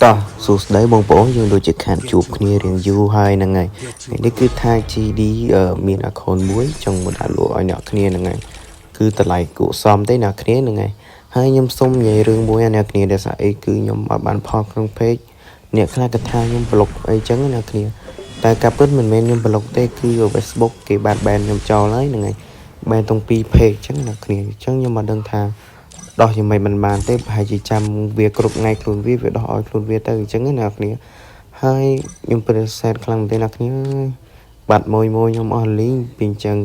តោះសួស្តីបងប្អូនយើងដូចជាខានជួបគ្នារៀងយូរហើយហ្នឹងហើយនេះគឺថា GD មាន account មួយចង់មកដាក់លក់ឲ្យអ្នកគ្នាហ្នឹងហើយគឺតម្លៃគួរសមទេអ្នកគ្នាហ្នឹងហើយខ្ញុំសុំនិយាយរឿងមួយអ្នកគ្នាដែលស្អីគឺខ្ញុំអត់បានផុសក្នុង page អ្នកខ្លះក៏ថាខ្ញុំប្លុកអីចឹងអ្នកគ្នាតែការពិតមិនមែនខ្ញុំប្លុកទេគឺ Facebook គេបាន ban ខ្ញុំចោលហើយហ្នឹងហើយ ban ទាំងពីរ page ចឹងអ្នកគ្នាអញ្ចឹងខ្ញុំមិនដឹងថាដោះយ៉ាងម៉េចមិនបានទេប្រហែលជាចាំវាគ្រប់ថ្ងៃខ្លួនវាដោះឲ្យខ្លួនវាទៅអញ្ចឹងណាអ្នកគ្នាហើយខ្ញុំប្រសិទ្ធខ្លាំងមែនទេអ្នកគ្នាបាត់មួយខ្ញុំអស់លីងពីអញ្ចឹង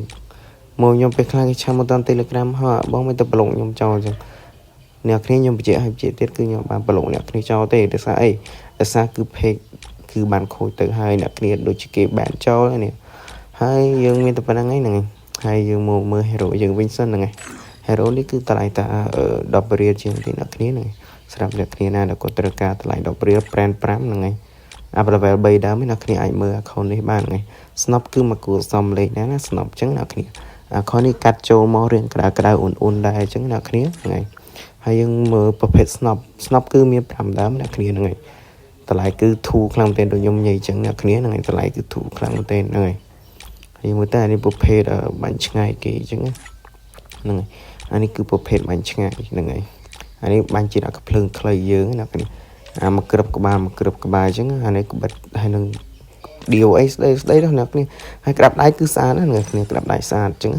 មកខ្ញុំពេលខ្លះគេឆាំមកតាម Telegram ហើយបងមិនទៅប្លុកខ្ញុំចោលអញ្ចឹងអ្នកគ្នាខ្ញុំបញ្ជាក់ឲ្យបញ្ជាក់ទៀតគឺខ្ញុំបានប្លុកអ្នកគ្នាចោលទេដោយសារអីដោយសារគឺ page គឺបានខូចទៅហើយអ្នកគ្នាដូចជាគេបានចោលហើយនេះហើយយើងមានតែប៉ុណ្្នឹងហ្នឹងហើយយើងមកមើល hero យើងវិញសិនហ្នឹងហើយ hero នេះគឺតម្លៃតា10រៀលជាងទីអ្នកគ្នាហ្នឹងសម្រាប់អ្នកគ្នាណាដែលគាត់ត្រូវការតម្លៃ10រៀល brand 5ហ្នឹងហើយអាប់ level 3ដើមអ្នកគ្នាអាចមើល account នេះបានហ្នឹងស្នប់គឺមកគួរសមលេខណាស្នប់អញ្ចឹងអ្នកគ្នា account នេះកាត់ចូលមករៀងក្តៅក្តៅអ៊ុនដែរអញ្ចឹងអ្នកគ្នាហ្នឹងហើយយើងមើលប្រភេទស្នប់គឺមាន5ដើមអ្នកគ្នាហ្នឹងហើយតម្លៃគឺធូរខ្លាំងមែនទែនដូចខ្ញុំនិយាយអញ្ចឹងអ្នកគ្នាហ្នឹងហើយតម្លៃគឺធូរខ្លាំងមែនទែនហ្នឹងហើយមើលតែនេះប្រភេទបាញ់ឆ្ងាយគេអញ្ចឹងហ្នឹងហើយអានេះគឺប្រភេទបាញ់ឆ្ងាយហ្នឹងហើយអានេះបាញ់ជាដាក់កភ្លើងខ្លីយើងណាគ្នាអាមកក្រឹបក្បាលអញ្ចឹងអានេះក្បិតហើយនឹង DOA ស្ដីដល់អ្នកគ្នាហើយក្តាប់ដៃគឺស្អាតណាស់អ្នកគ្នាក្តាប់ដៃស្អាតអញ្ចឹង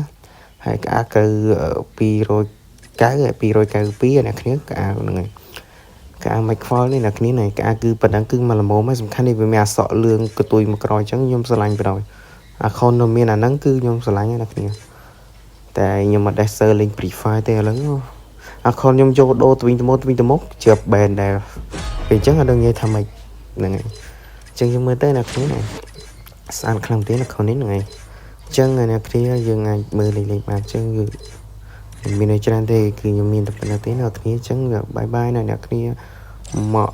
ហើយក្អាកៅ292អ្នកគ្នាក្អាហ្នឹងហើយក្អាមិនខ្វល់នេះអ្នកគ្នាnàyក្អាគឺប៉ុណ្ណឹងគឺមកល្មមហើយសំខាន់នេះវាមានអសក់លឿងកតុយមកក្រោយអញ្ចឹងខ្ញុំស្រឡាញ់បណ្ដោយអាខុននៅមានអាហ្នឹងគឺខ្ញុំស្រឡាញ់ណាអ្នកគ្នាតែខ្ញុំអត់ដែរសើលេង Free Fire ទេឥឡូវអាខុនខ្ញុំយកដូរទៅវិញទៅមកជាប់ ban ដែរពេលអញ្ចឹងអត់ដឹងនិយាយថាម៉េចហ្នឹងហើយអញ្ចឹងយើងមើលទៅអ្នកគ្នាណាស្អាតខ្លាំងទេអាខុននេះហ្នឹងហើយអញ្ចឹងអ្នកគ្នាយើងអាចមើលលេងបានអញ្ចឹងគឺមានច្រើនទេគឺខ្ញុំមានតែប៉ុណ្្នឹងទេអ្នកគ្នាអញ្ចឹងបាយបាយណាអ្នកគ្នាមក